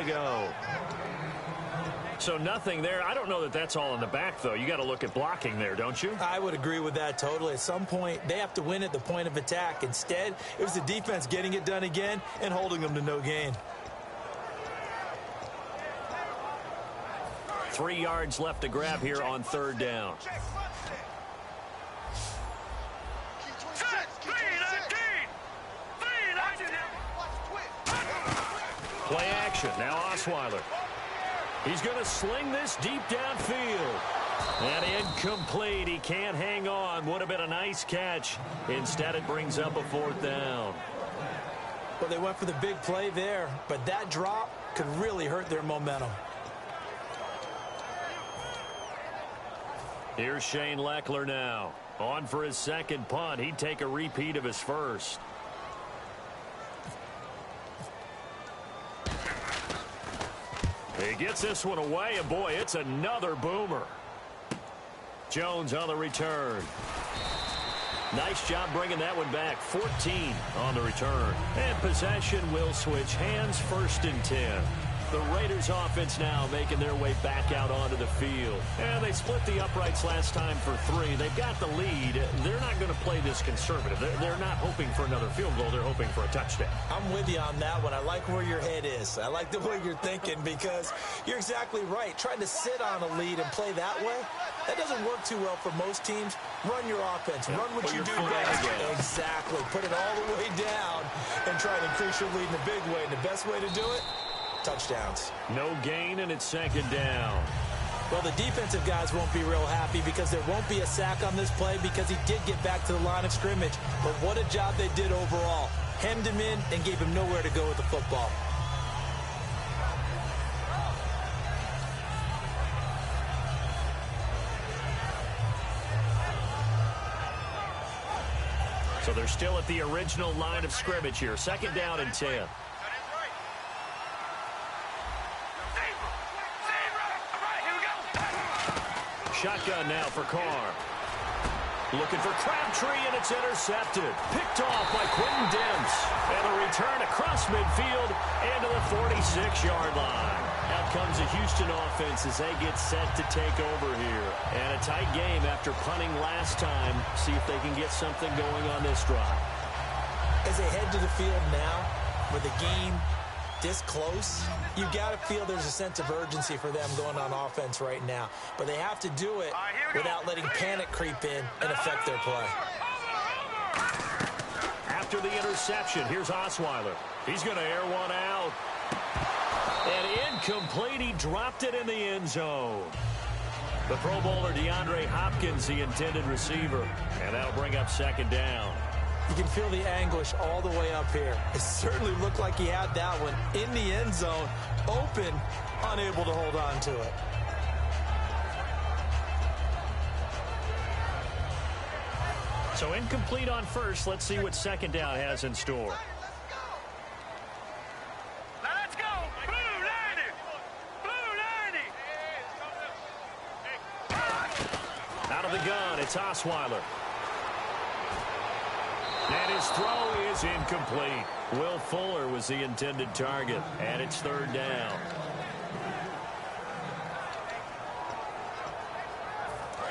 go. So nothing there. I don't know that that's all in the back, though. You got to look at blocking there, don't you? I would agree with that totally. At some point, they have to win at the point of attack. Instead, it was the defense getting it done again and holding them to no gain. 3 yards left to grab here on third down. Play action. Now Osweiler. He's going to sling this deep downfield. And incomplete. He can't hang on. Would have been a nice catch. Instead, it brings up a 4th down. Well, they went for the big play there, but that drop could really hurt their momentum. Here's Shane Leckler now. On for his second punt. He'd take a repeat of his first. He gets this one away, and boy, it's another boomer. Jones on the return. Nice job bringing that one back. 14 on the return. And possession will switch hands, 1st and 10. The Raiders offense now making their way back out onto the field. And they split the uprights last time for 3. They've got the lead. They're not going to play this conservative. They're not hoping for another field goal. They're hoping for a touchdown. I'm with you on that one. I like where your head is. I like the way you're thinking because you're exactly right. Trying to sit on a lead and play that way, that doesn't work too well for most teams. Run your offense. Run what you do best. Exactly. Put it all the way down and try to increase your lead in a big way. And the best way to do it, touchdowns. No gain, and it's 2nd down. Well, the defensive guys won't be real happy because there won't be a sack on this play because he did get back to the line of scrimmage. But what a job they did overall. Hemmed him in and gave him nowhere to go with the football. So they're still at the original line of scrimmage here. 2nd down and 10. Shotgun now for Carr. Looking for Crabtree, and it's intercepted. Picked off by Quentin Demps. And a return across midfield and to the 46-yard line. Out comes the Houston offense as they get set to take over here. And a tight game after punting last time. See if they can get something going on this drive. As they head to the field now, with the game this close, you got to feel there's a sense of urgency for them going on offense right now. But they have to do it without letting panic creep in and affect their play. After the interception, here's Osweiler. He's going to air one out. And incomplete. He dropped it in the end zone. The Pro Bowler DeAndre Hopkins, the intended receiver. And that'll bring up 2nd down. You can feel the anguish all the way up here. It certainly looked like he had that one in the end zone, open, unable to hold on to it. So incomplete on first. Let's see what 2nd down has in store. Let's go! Blue 90! Blue 90! Out of the gun, it's Osweiler. And his throw is incomplete. Will Fuller was the intended target, and it's 3rd down.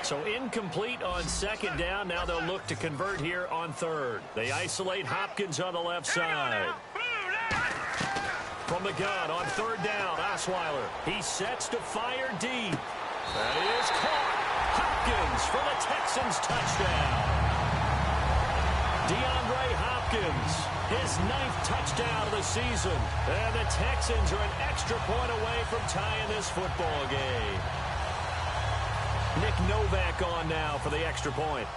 So incomplete on 2nd down. Now they'll look to convert here on 3rd. They isolate Hopkins on the left side. From the gun on 3rd down, Osweiler. He sets to fire deep. That is caught. Hopkins for the Texans touchdown. DeAndre Hopkins, his 9th touchdown of the season. And the Texans are an extra point away from tying this football game. Nick Novak on now for the extra point.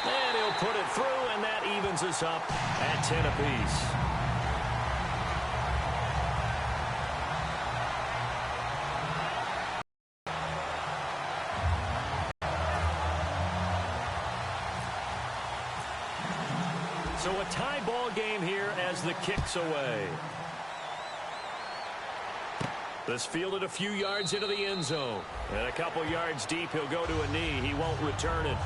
And he'll put it through, and that evens us up at 10 apiece. So a tie ball game here as the kick's away. This fielded a few yards into the end zone. And a couple yards deep, he'll go to a knee. He won't return it.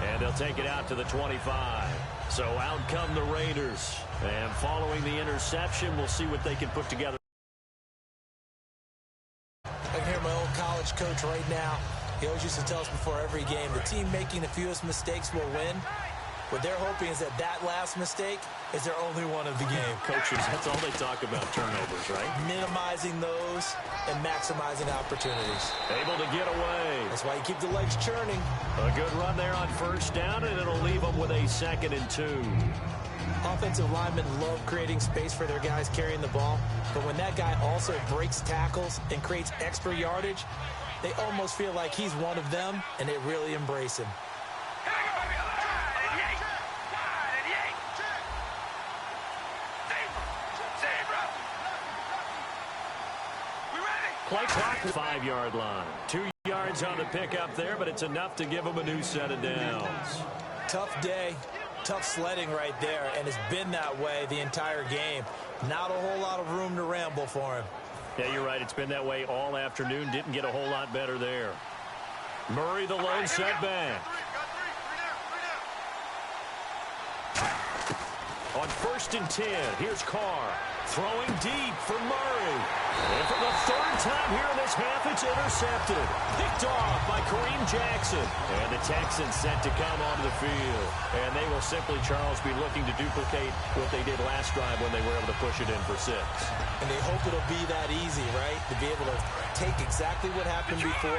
And they'll take it out to the 25. So out come the Raiders. And following the interception, we'll see what they can put together. I can hear my old college coach right now. He always used to tell us before every game, the team making the fewest mistakes will win. What they're hoping is that last mistake is their only one of the game. Coaches, that's all they talk about, turnovers, right? Minimizing those and maximizing opportunities. Able to get away. That's why you keep the legs churning. A good run there on first down, and it'll leave them with a 2nd and 2. Offensive linemen love creating space for their guys carrying the ball, but when that guy also breaks tackles and creates extra yardage, they almost feel like he's one of them, and they really embrace him. Play clock, 5-yard line. 2 yards on the pickup there, but it's enough to give them a new set of downs. Tough day, tough sledding right there, and it's been that way the entire game. Not a whole lot of room to ramble for him. Yeah, you're right. It's been that way all afternoon. Didn't get a whole lot better there. Murray, the lone setback. On 1st and 10, here's Carr. Throwing deep for Murray. And for the 3rd time here in this half, it's intercepted. Picked off by Kareem Jackson. And the Texans set to come onto the field. And they will simply, Charles, be looking to duplicate what they did last drive when they were able to push it in for 6. And they hope it'll be that easy, right? To be able to take exactly what happened before,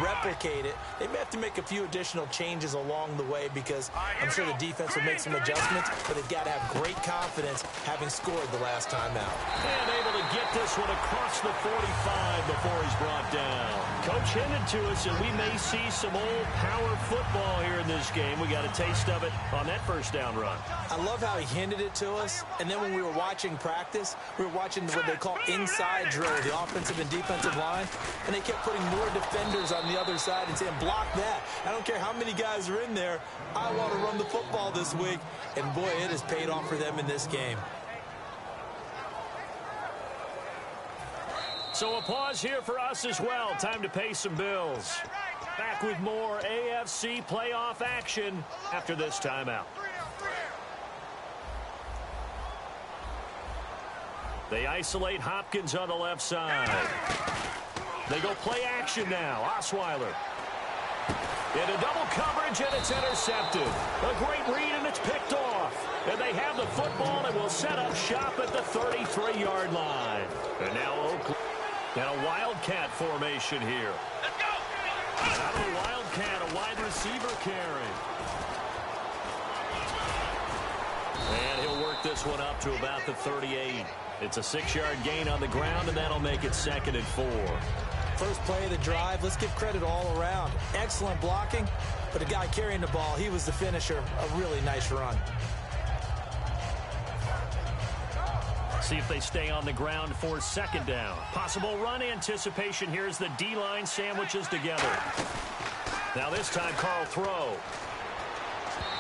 replicate it. They may have to make a few additional changes along the way because I'm sure the defense will make some adjustments, but they've got to have great confidence having scored the last time out. And able to get this one across the 45 before he's brought down. Coach hinted to us, and we may see some old power football here in this game. We got a taste of it on that first down run. I love how he hinted it to us, and then when we were watching practice, we were watching what they call inside drill, the offensive and defensive line, and they kept putting more defenders on the other side and saying, block that. I don't care how many guys are in there. I want to run the football this week, and boy, it has paid off for them in this game. So a pause here for us as well. Time to pay some bills. Back with more AFC playoff action after this timeout. They isolate Hopkins on the left side. They go play action now. Osweiler. Into double coverage, and it's intercepted. A great read, and it's picked off. And they have the football and will set up shop at the 33-yard line. And now Oakland. And a Wildcat formation here. Let's go! Out of the Wildcat, a wide receiver carry. And he'll work this one up to about the 38. It's a 6-yard gain on the ground, and that'll make it 2nd and 4. First play of the drive, let's give credit all around. Excellent blocking, but the guy carrying the ball, he was the finisher. A really nice run. See if they stay on the ground for 2nd down. Possible run anticipation here as the D-line sandwiches together. Now this time, Carl throw.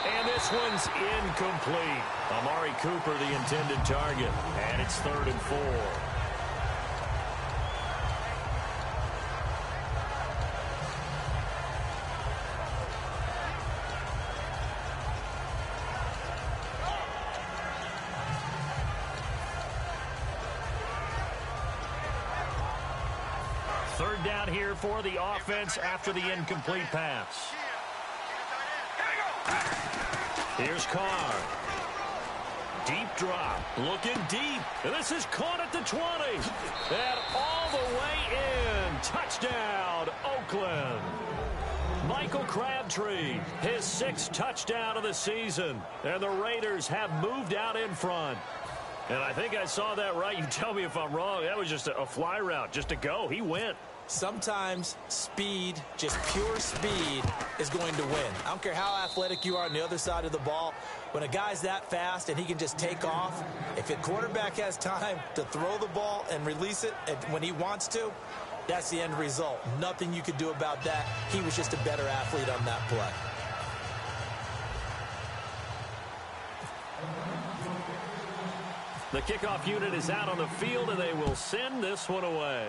And this one's incomplete. Amari Cooper, the intended target. And it's 3rd and 4. Third down here for the offense after the incomplete pass. Here's Carr. Deep drop. Looking deep. And this is caught at the 20. And all the way in. Touchdown, Oakland. Michael Crabtree, his 6th touchdown of the season. And the Raiders have moved out in front. And I think I saw that right. You tell me if I'm wrong. That was just a fly route, just a go. He went. Sometimes speed, just pure speed, is going to win. I don't care how athletic you are on the other side of the ball. When a guy's that fast and he can just take off, if a quarterback has time to throw the ball and release it when he wants to, that's the end result. Nothing you could do about that. He was just a better athlete on that play. The kickoff unit is out on the field, and they will send this one away.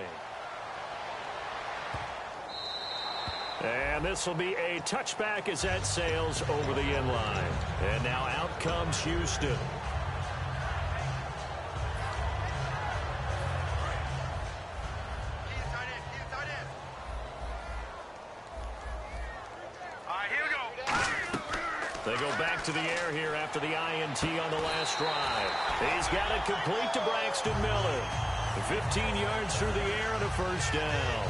And this will be a touchback as that sails over the end line. And now out comes Houston. They go back to the air here after the INT on the last drive. He's got it complete to Braxton Miller. 15 yards through the air and a first down.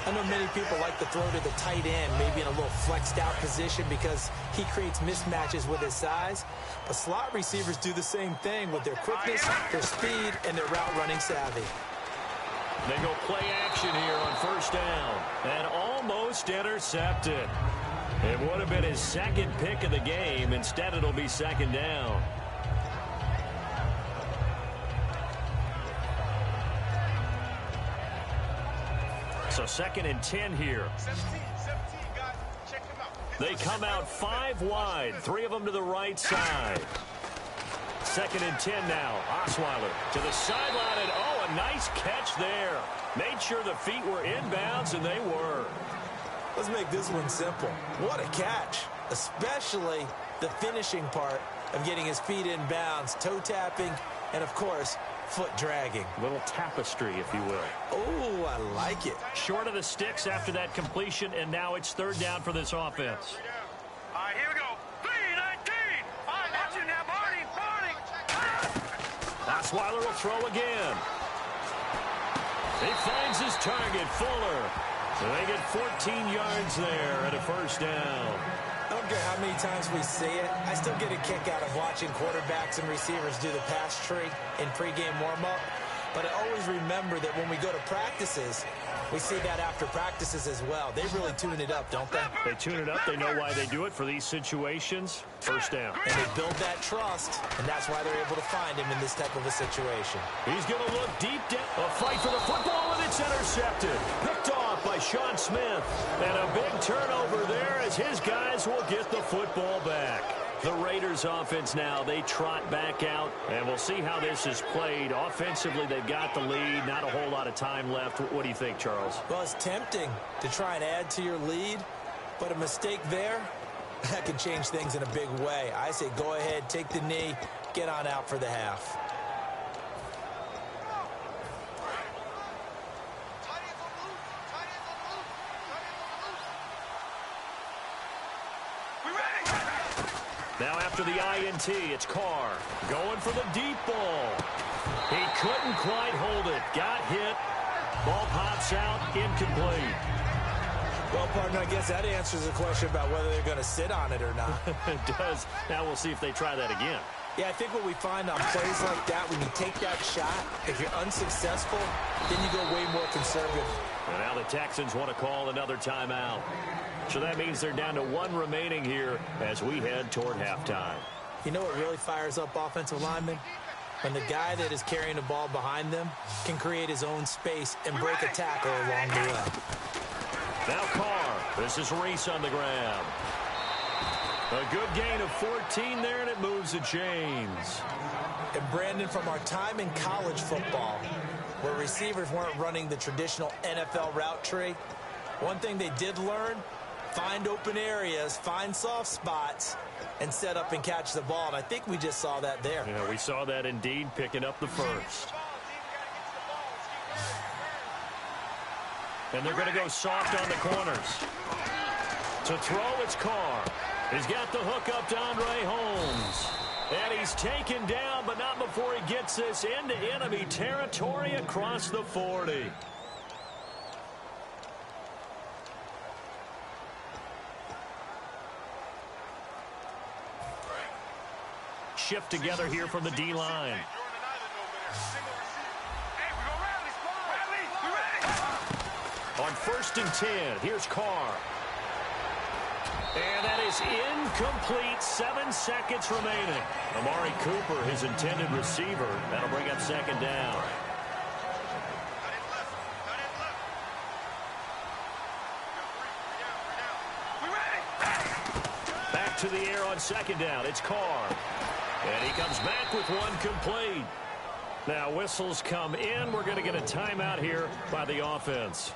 I know many people like to throw to the tight end, maybe in a little flexed out position because he creates mismatches with his size. But slot receivers do the same thing with their quickness, their speed, and their route running savvy. They go play action here on first down and almost intercepted. It would have been his second pick of the game. Instead, it'll be second down. So 2nd and 10 here. They come out 5 wide, 3 of them to the right side. 2nd and 10 now. Osweiler to the sideline, and oh, a nice catch there. Made sure the feet were inbounds, and they were. Let's make this one simple. What a catch, especially the finishing part of getting his feet in bounds, toe tapping, and of course, foot dragging. A little tapestry, if you will. Oh, I like it. Short of the sticks after that completion, and now it's 3rd down for this offense. All right, here we go. 3-19. Watching that, Barney. Osweiler will throw again. He finds his target, Fuller. So they get 14 yards there at a first down. I don't care how many times we see it. I still get a kick out of watching quarterbacks and receivers do the pass tree in pregame warm-up. But I always remember that when we go to practices, we see that after practices as well. They really tune it up, don't they? They tune it up. They know why they do it for these situations. First down. And they build that trust, and that's why they're able to find him in this type of a situation. He's going to look deep down. A fight for the football, and it's intercepted. Picked off by Sean Smith. And a big turnover there as his guys will get the football back. The Raiders offense now, they trot back out, and we'll see how this is played. Offensively, they've got the lead, not a whole lot of time left. What do you think, Charles? Well, it's tempting to try and add to your lead, but a mistake there, that can change things in a big way. I say go ahead, take the knee, get on out for the half. Now after the INT, it's Carr going for the deep ball. He couldn't quite hold it. Got hit. Ball pops out, incomplete. Well, partner, I guess that answers the question about whether they're going to sit on it or not. It does. Now we'll see if they try that again. Yeah, I think what we find on plays like that, when you take that shot, if you're unsuccessful, then you go way more conservative. And now the Texans want to call another timeout. So that means they're down to 1 remaining here as we head toward halftime. You know what really fires up offensive linemen? When the guy that is carrying the ball behind them can create his own space and break a tackle along the way. Now Carr. This is Reese on the grab. A good gain of 14 there, and it moves the chains. And Brandon, from our time in college football, where receivers weren't running the traditional NFL route tree, one thing they did learn, find open areas, find soft spots, and set up and catch the ball. And I think we just saw that there. Yeah, we saw that indeed, picking up the first. And they're going to go soft on the corners. To throw, it's Carr. He's got the hook up to Andre Holmes. And he's taken down, but not before he gets this into enemy territory across the 40. Shift together here from the D-line. On 1st and 10, here's Carr. And that is incomplete. 7 seconds remaining. Amari Cooper, his intended receiver. That'll bring up 2nd down. Back to the air on 2nd down. It's Carr. And he comes back with 1 complete. Now whistles come in. We're going to get a timeout here by the offense.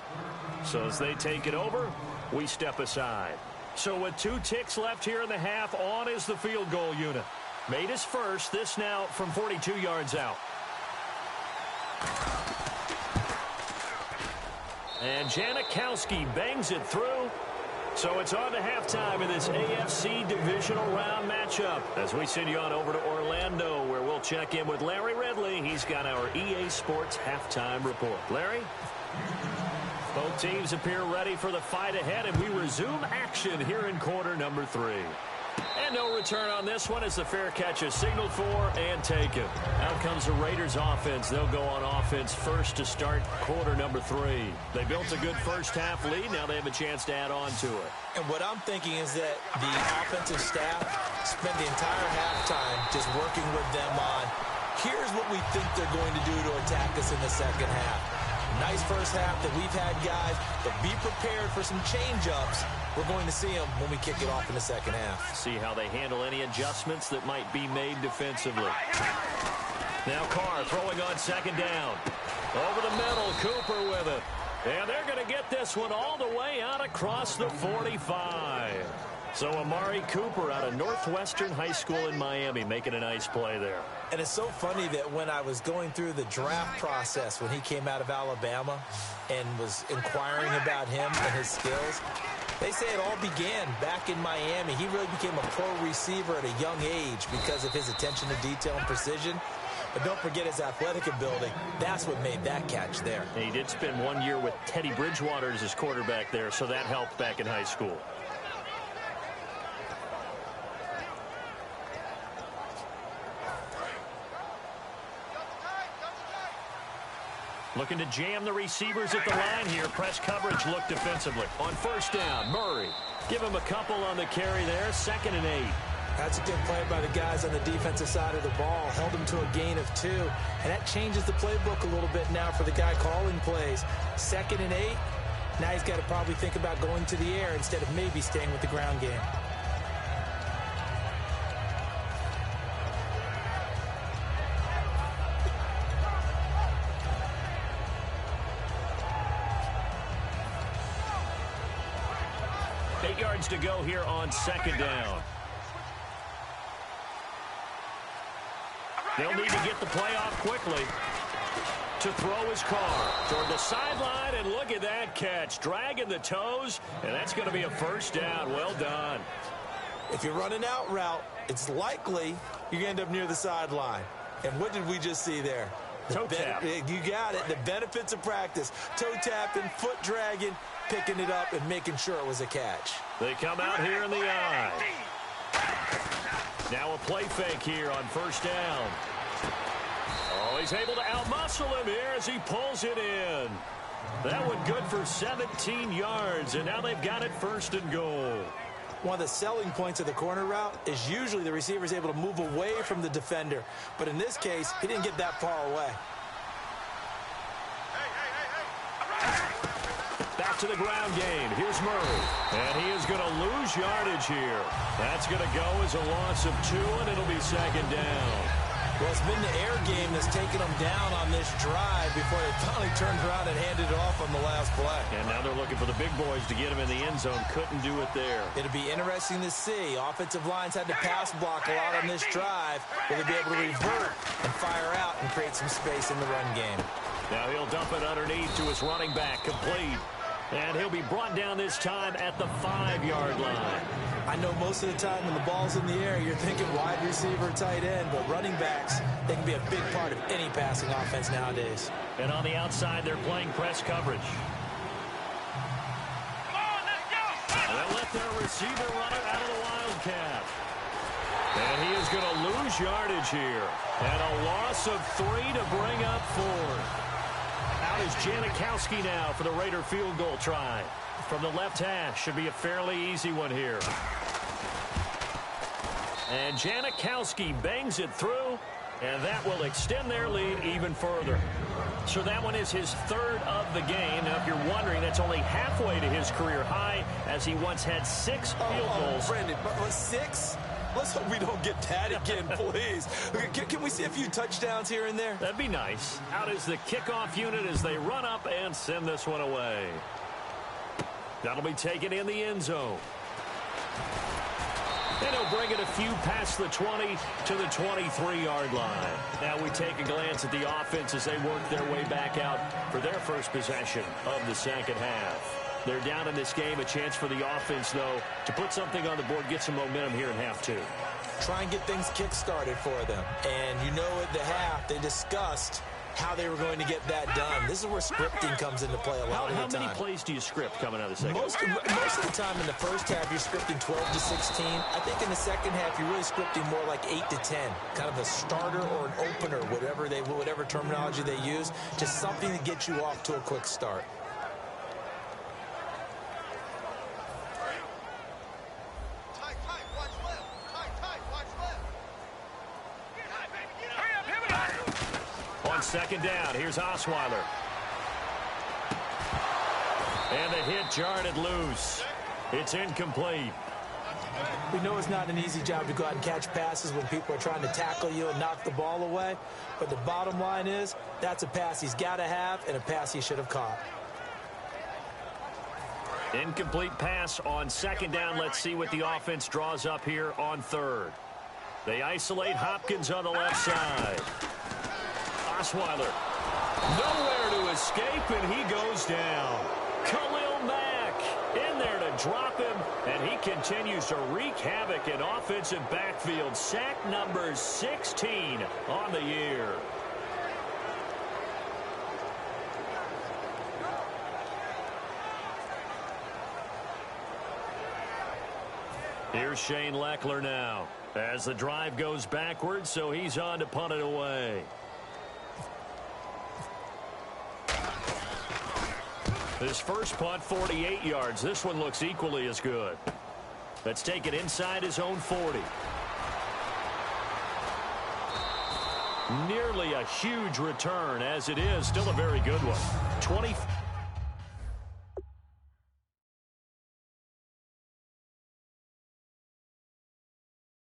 So as they take it over, we step aside. So with 2 ticks left here in the half, on is the field goal unit. Made his first, this now from 42 yards out. And Janikowski bangs it through. So it's on to halftime in this AFC divisional round matchup as we send you on over to Orlando, where we'll check in with Larry Ridley. He's got our EA Sports halftime report. Larry? Both teams appear ready for the fight ahead, and we resume action here in quarter number 3. And no return on this one as the fair catch is signaled for and taken. Out comes the Raiders offense. They'll go on offense first to start quarter number 3. They built a good first half lead. Now they have a chance to add on to it. And what I'm thinking is that the offensive staff spent the entire halftime just working with them on, here's what we think they're going to do to attack us in the second half. Nice first half that we've had, guys, but be prepared for some change-ups. We're going to see them when we kick it off in the second half. See how they handle any adjustments that might be made defensively. Now Carr throwing on second down. Over the middle, Cooper with it. And they're going to get this one all the way out across the 45. So Amari Cooper out of Northwestern High School in Miami making a nice play there. And it's so funny that when I was going through the draft process when he came out of Alabama and was inquiring about him and his skills, they say it all began back in Miami. He really became a pro receiver at a young age because of his attention to detail and precision. But don't forget his athletic ability. That's what made that catch there. And he did spend 1 year with Teddy Bridgewater as his quarterback there, so that helped back in high school. Looking to jam the receivers at the line here. Press coverage look defensively. On first down, Murray. Give him a couple on the carry there. 2nd and 8. That's a good play by the guys on the defensive side of the ball. Held him to a gain of 2. And that changes the playbook a little bit now for the guy calling plays. 2nd and 8. Now he's got to probably think about going to the air instead of maybe staying with the ground game. To go here on second down. They'll need to get the play off quickly to throw his Carr toward the sideline, and look at that catch. Dragging the toes, and that's going to be a first down. Well done. If you're running out route, it's likely you're going to end up near the sideline. And what did we just see there? Toe tap. You got it. The benefits of practice. Toe tapping, foot dragging, picking it up, and making sure it was a catch. They come out here in the eye. Now a play fake here on first down. Oh, he's able to outmuscle him here as he pulls it in. That one good for 17 yards, and now they've got it 1st and goal. One of the selling points of the corner route is usually the receiver is able to move away from the defender. But in this case, he didn't get that far away. Back to the ground game. Here's Murray. And he is going to lose yardage here. That's going to go as a loss of 2, and it'll be 2nd down. Well, it's been the air game that's taken them down on this drive before they finally turned around and handed it off on the last play. And now they're looking for the big boys to get him in the end zone. Couldn't do it there. It'll be interesting to see. Offensive lines had to pass block a lot on this drive. Will they be able to revert and fire out and create some space in the run game? Now he'll dump it underneath to his running back. Complete. And he'll be brought down this time at the 5-yard line. I know most of the time when the ball's in the air, you're thinking wide receiver, tight end, but running backs, they can be a big part of any passing offense nowadays. And on the outside, they're playing press coverage. Come on, let's go! They'll let their receiver run it out of the Wildcat. And he is going to lose yardage here. And a loss of 3 to bring up 4. Out is Janikowski now for the Raider field goal try. From the left hash, should be a fairly easy one here. And Janikowski bangs it through, and that will extend their lead even further. So that one is his 3rd of the game. Now, if you're wondering, that's only halfway to his career high, as he once had 6 field goals. Brandon, but 6? Let's hope we don't get that again, please. Can we see a few touchdowns here and there? That'd be nice. Out is the kickoff unit as they run up and send this one away. That'll be taken in the end zone. And he'll bring it a few past the 20 to the 23-yard line. Now we take a glance at the offense as they work their way back out for their first possession of the second half. They're down in this game. A chance for the offense, though, to put something on the board, get some momentum here in half two. Try and get things kick-started for them. And you know at the half, they discussed how they were going to get that done. This is where scripting comes into play a lot of the time. How many plays do you script coming out of the second? Most of the time in the first half, you're scripting 12 to 16. I think in the second half, you're really scripting more like 8 to 10. Kind of a starter or an opener, whatever terminology they use. Just something to get you off to a quick start. Second down, here's Osweiler. And the hit jarred it loose. It's incomplete. We know it's not an easy job to go out and catch passes when people are trying to tackle you and knock the ball away. But the bottom line is, that's a pass he's got to have and a pass he should have caught. Incomplete pass on second down. Let's see what the offense draws up here on third. They isolate Hopkins on the left side. Osweiler, nowhere to escape, and he goes down. Khalil Mack in there to drop him, and he continues to wreak havoc in offensive backfield. Sack number 16 on the year. Here's Shane Leckler now as the drive goes backwards, so he's on to punt it away. His first punt, 48 yards. This one looks equally as good. Let's take it inside his own 40. Nearly a huge return, as it is still a very good one. 20.